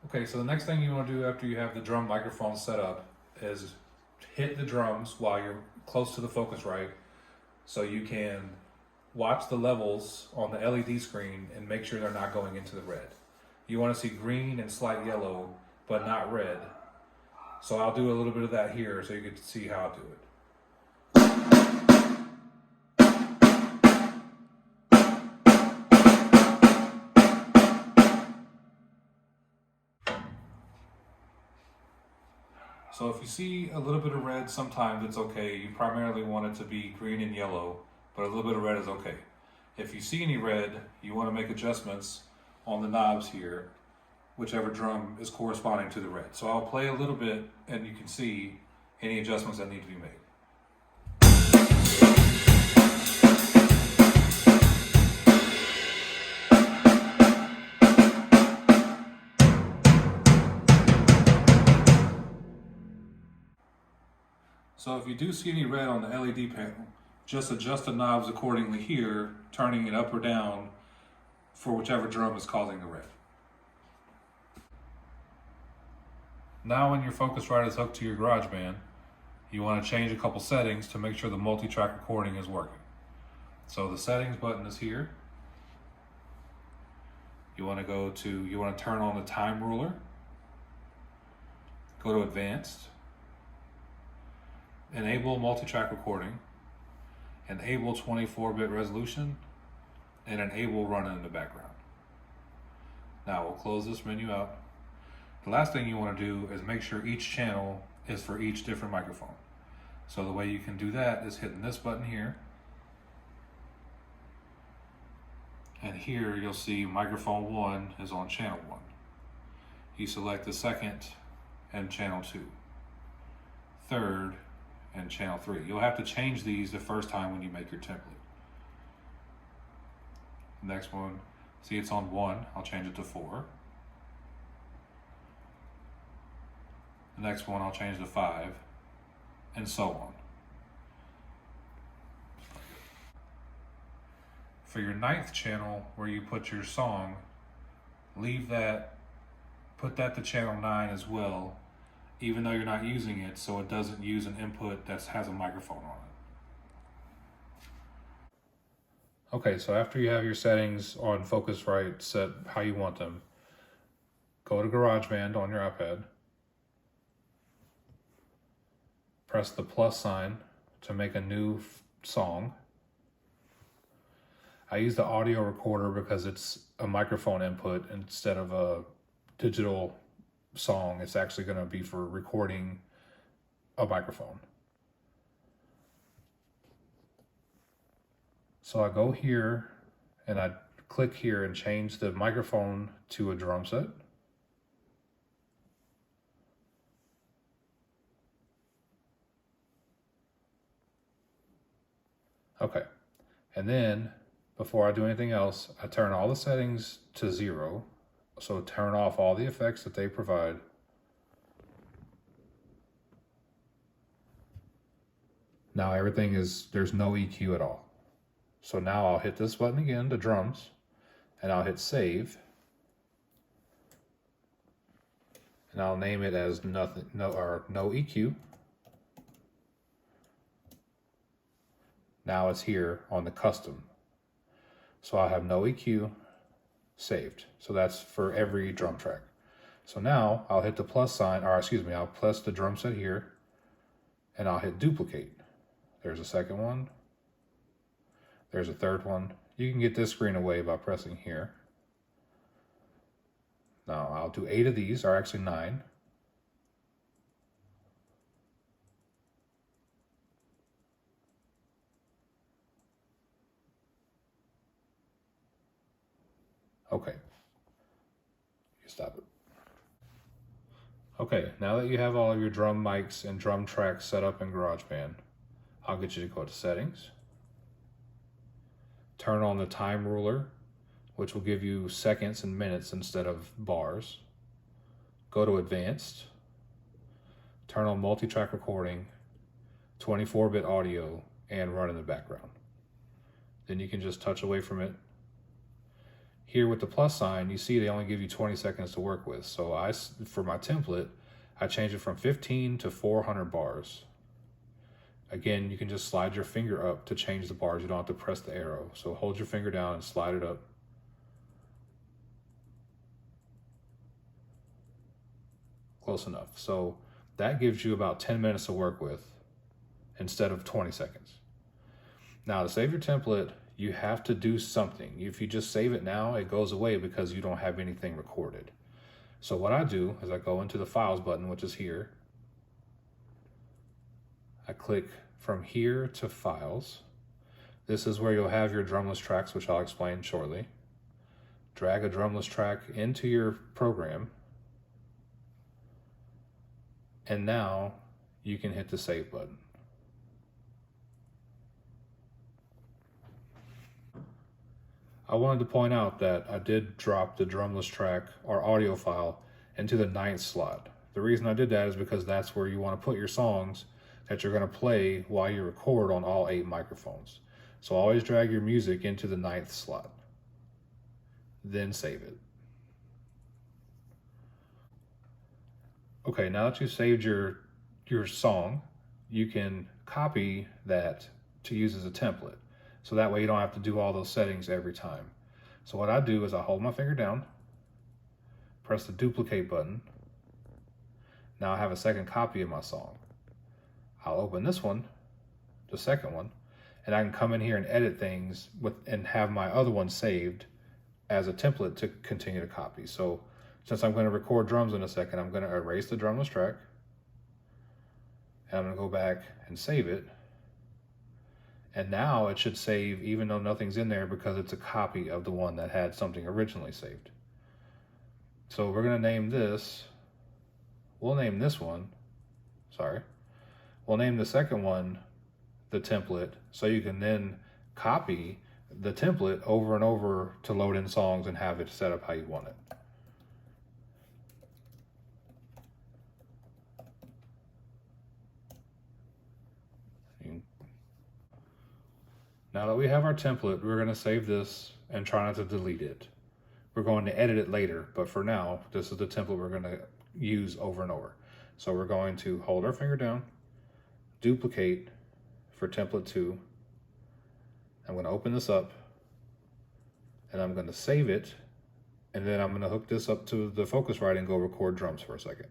Okay, so the next thing you want to do after you have the drum microphone set up is hit the drums while you're close to the Focusrite so you can watch the levels on the LED screen and make sure they're not going into the red. You want to see green and slight yellow, but not red. So I'll do a little bit of that here so you can see how I do it. So if you see a little bit of red, sometimes it's okay. You primarily want it to be green and yellow, but a little bit of red is okay. If you see any red, you want to make adjustments on the knobs here, whichever drum is corresponding to the red. So I'll play a little bit and you can see any adjustments that need to be made. So if you do see any red on the LED panel, just adjust the knobs accordingly here, turning it up or down for whichever drum is causing the red. Now when your Focusrite is hooked to your GarageBand, you want to change a couple settings to make sure the multi-track recording is working. So the settings button is here. You want to turn on the time ruler. Go to advanced. Enable multi-track recording. Enable 24-bit resolution. And enable running in the background. Now we'll close this menu out. The last thing you want to do is make sure each channel is for each different microphone. So the way you can do that is hitting this button here. And here you'll see microphone 1 is on channel 1. You select the second and channel 2. Third and channel 3. You'll have to change these the first time when you make your template. The next one, see it's on 1, I'll change it to 4. The next one I'll change to 5, and so on. For your 9th channel, where you put your song, leave that, put that to channel 9 as well, even though you're not using it, so it doesn't use an input that has a microphone on it. Okay, so after you have your settings on Focusrite set how you want them, go to GarageBand on your iPad, press the plus sign to make a new song. I use the audio recorder because it's a microphone input instead of a digital song. It's actually going to be for recording a microphone. So I go here and I click here and change the microphone to a drum set. Okay, and then before I do anything else, I turn all the settings to 0. So turn off all the effects that they provide. Now everything is, there's no EQ at all. So now I'll hit this button again, the drums, and I'll hit save. And I'll name it as no EQ. Now it's here on the custom. So I'll have no EQ saved. So that's for every drum track. So now I'll hit the plus sign, or excuse me, I'll press the drum set here and I'll hit duplicate. There's a second one. There's a third one. You can get this screen away by pressing here. Now I'll do 8 of these, or actually 9. Okay, you stop it. Okay, now that you have all of your drum mics and drum tracks set up in GarageBand, I'll get you to go to settings, turn on the time ruler, which will give you seconds and minutes instead of bars. Go to advanced, turn on multi-track recording, 24-bit audio, and run in the background. Then you can just touch away from it. here with the plus sign, you see they only give you 20 seconds to work with. So for my template, I changed it from 15 to 400 bars. Again, you can just slide your finger up to change the bars. You don't have to press the arrow. So hold your finger down and slide it up. Close enough. So that gives you about 10 minutes to work with instead of 20 seconds. Now to save your template, you have to do something. If you just save it now, it goes away because you don't have anything recorded. So what I do is I go into the Files button, which is here. I click from here to Files. This is where you'll have your drumless tracks, which I'll explain shortly. Drag a drumless track into your program. And now you can hit the Save button. I wanted to point out that I did drop the drumless track or audio file into the 9th slot. The reason I did that is because that's where you want to put your songs that you're going to play while you record on all 8 microphones. So always drag your music into the 9th slot, then save it. Okay, now that you've saved your song, you can copy that to use as a template. So that way you don't have to do all those settings every time. So what I do is I hold my finger down, press the duplicate button. Now I have a second copy of my song. I'll open this one, the second one, and I can come in here and edit things and have my other one saved as a template to continue to copy. So since I'm going to record drums in a second, I'm going to erase the drumless track, and I'm going to go back and save it. And now it should save even though nothing's in there because it's a copy of the one that had something originally saved. So we're going to name this, we'll name this one, we'll name the second one the template, so you can then copy the template over and over to load in songs and have it set up how you want it. Now that we have our template, we're going to save this and try not to delete it. We're going to edit it later, but for now, this is the template we're going to use over and over. So we're going to hold our finger down, duplicate for template 2. I'm going to open this up, and I'm going to save it, and then I'm going to hook this up to the Focusrite and go record drums for a second.